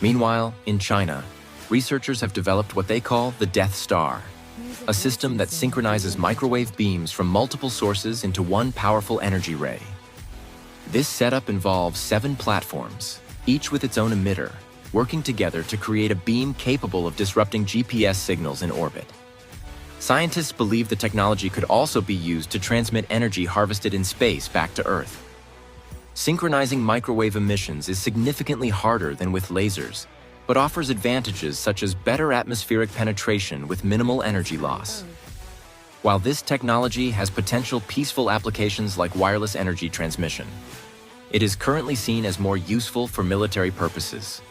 Meanwhile, in China, researchers have developed what they call the Death Star, a system that synchronizes microwave beams from multiple sources into one powerful energy ray. This setup involves 7 platforms, each with its own emitter, working together to create a beam capable of disrupting GPS signals in orbit. Scientists believe the technology could also be used to transmit energy harvested in space back to Earth. Synchronizing microwave emissions is significantly harder than with lasers, but offers advantages such as better atmospheric penetration with minimal energy loss. While this technology has potential peaceful applications like wireless energy transmission, it is currently seen as more useful for military purposes.